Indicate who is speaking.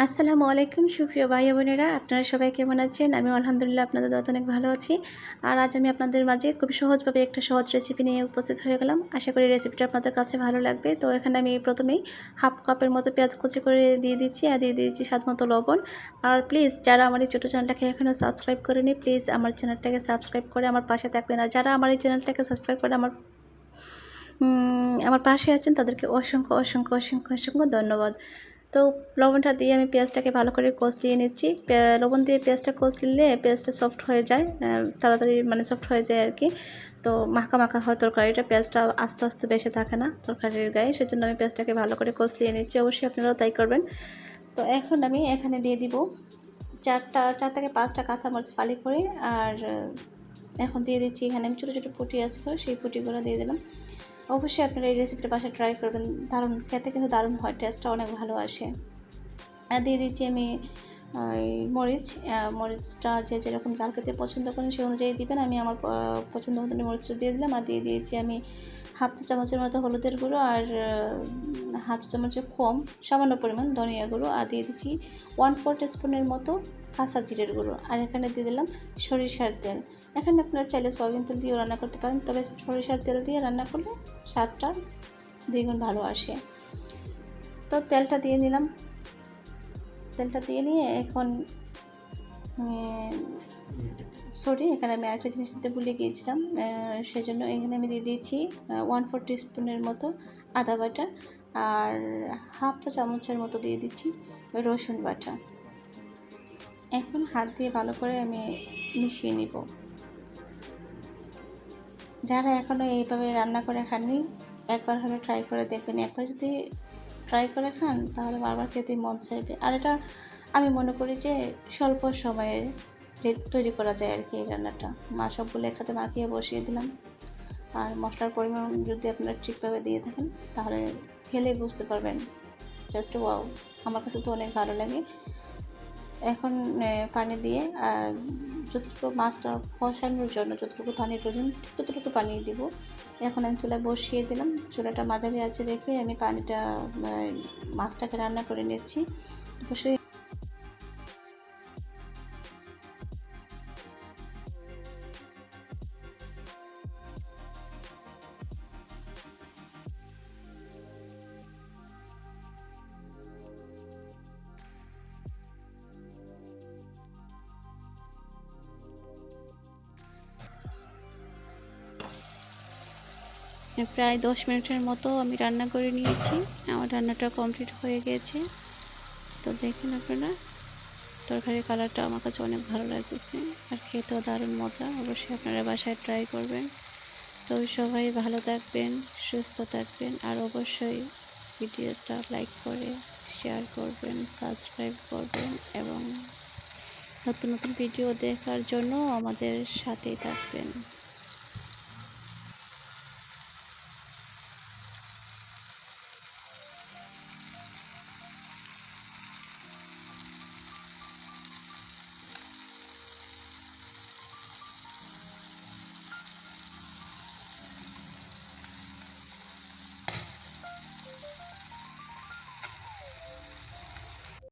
Speaker 1: আসসালামু আলাইকুম সুপ্রিয় ভাই বোনেরা, আপনারা সবাই কেমন আছেন? আমি আলহামদুলিল্লাহ আপনাদের দোয়াতে অনেক ভালো আছি। আর আজ আমি আপনাদের মাঝে খুব সহজভাবে একটা সহজ রেসিপি নিয়ে উপস্থিত হয়ে গেলাম। আশা করি রেসিপিটা আপনাদের কাছে ভালো লাগবে। তো এখানে আমি প্রথমেই হাফ কাপের মতো পেঁয়াজ কুচি করে দিয়ে দিচ্ছি, আর দিয়ে দিয়েছি স্বাদ মতো লবণ। আর প্লিজ যারা আমার এই ছোটো চ্যানেলটাকে এখনও সাবস্ক্রাইব করেনি, প্লিজ আমার চ্যানেলটাকে সাবস্ক্রাইব করে আমার পাশে থাকবেন। আর যারা আমার এই চ্যানেলটাকে সাবস্ক্রাইব করে আমার পাশে আছেন তাদেরকে অসংখ্য অসংখ্য অসংখ্য অসংখ্য ধন্যবাদ। তো লবণটা দিয়ে আমি পেঁয়াজটাকে ভালো করে কষলিয়ে নিচ্ছি। লবণ দিয়ে পেঁয়াজটা কষলিলে পেঁয়াজটা সফট হয়ে যায়, তাড়াতাড়ি মানে সফট হয়ে যায় আর কি। তো মাখা মাখা হয় তরকারিটা, পেঁয়াজটা আস্তে আস্তে বেশি থাকে না তরকারির গায়ে, সেজন্য আমি পেঁয়াজটাকে ভালো করে কষলিয়ে নিচ্ছি। অবশ্যই আপনারাও তাই করবেন। তো এখন আমি এখানে দিয়ে দিব 4 থেকে 5টা কাঁচামরিচ ফালি করে। আর এখন দিয়ে দিচ্ছি এখানে আমি ছোটো ছোটো পুঁটি আসলো, সেই পুঁটিগুলো দিয়ে দিলাম। অবশ্যই আপনারা এই রেসিপিটা বাসায় ট্রাই করবেন, দারুণ খেতে কিন্তু দারুণ হয়, টেস্টটা অনেক ভালো আসে। আর দিয়ে দিচ্ছি আমি মরিচটা যে যেরকম ঝাল খেতে পছন্দ করেন সেই অনুযায়ী দিবেন। আমি আমার পছন্দ মতন মরিচটা দিয়ে দিলাম। আর দিয়ে দিয়েছি আমি হাফ চা চামচের মতো হলুদের গুঁড়ো, আর হাফ চা চামচের কম সামান্য পরিমাণ ধনিয়া গুঁড়ো, আর দিয়ে দিচ্ছি 1/4 টিস্পুনের মতো কাঁচা জিরের গুঁড়ো। আর এখানে দিয়ে দিলাম সরিষার তেল। এখানে আপনারা চাইলে সয়াবিন তেল দিয়েও রান্না করতে পারেন, তবে সরিষার তেল দিয়ে রান্না করলে স্বাদটা দ্বিগুণ ভালো আসে। তো তেলটা দিয়ে নিলাম। তেলটা দিয়ে নিয়ে এখন এখানে আমি আরেকটা জিনিস দিতে ভুলে গিয়েছিলাম, সেজন্য এখানে আমি দিয়ে দিয়েছি 1/4 টিস্পুনের মতো আদা বাটা, আর হাফ চা চামচের মতো দিয়ে দিচ্ছি রসুন বাটা। এখন হাত দিয়ে ভালো করে আমি মিশিয়ে নিব। যারা এখনও এইভাবে রান্না করে খাননি, একবার হলে ট্রাই করে দেখবেন। একবার যদি ট্রাই করে খান তাহলে বারবার খেতে মন চাইবে। আর এটা আমি মনে করি যে স্বল্প সময়ে তৈরি করা যায় আর কি এই রান্নাটা। সবগুলো একসাথে মাখিয়ে বসিয়ে দিলাম। আর মশলার পরিমাণ যদি আপনারা ঠিকভাবে দিয়ে থাকেন তাহলে খেলেই বুঝতে পারবেন, জাস্ট ওয়াও, আমার কাছে তো অনেক ভালো লাগে। এখন পানি দিয়ে যতটুকু মাছটা কষানোর জন্য যতটুকু পানির প্রয়োজন ততটুকু পানি দিব। এখন আমি চুলায় বসিয়ে দিলাম। চুলাটা মাঝারি আঁচে রেখে আমি মাছটাকে রান্না করে নিচ্ছি। অবশ্যই প্রায় 10 মিনিটের মতো আমি রান্না করে নিয়েছি। আমার রান্নাটা কমপ্লিট হয়ে গেছে। তো দেখুন আপনারা, তরকারির কালারটা আমার কাছে অনেক ভালো লাগতেছে, আর খেতেও দারুণ মজা। অবশ্যই আপনারা বাসায় ট্রাই করবেন। তো সবাই ভালো থাকবেন, সুস্থ থাকবেন, আর অবশ্যই ভিডিওটা লাইক করে শেয়ার করবেন, সাবস্ক্রাইব করবেন, এবং নতুন নতুন ভিডিও দেখার জন্য আমাদের সাথেই থাকবেন।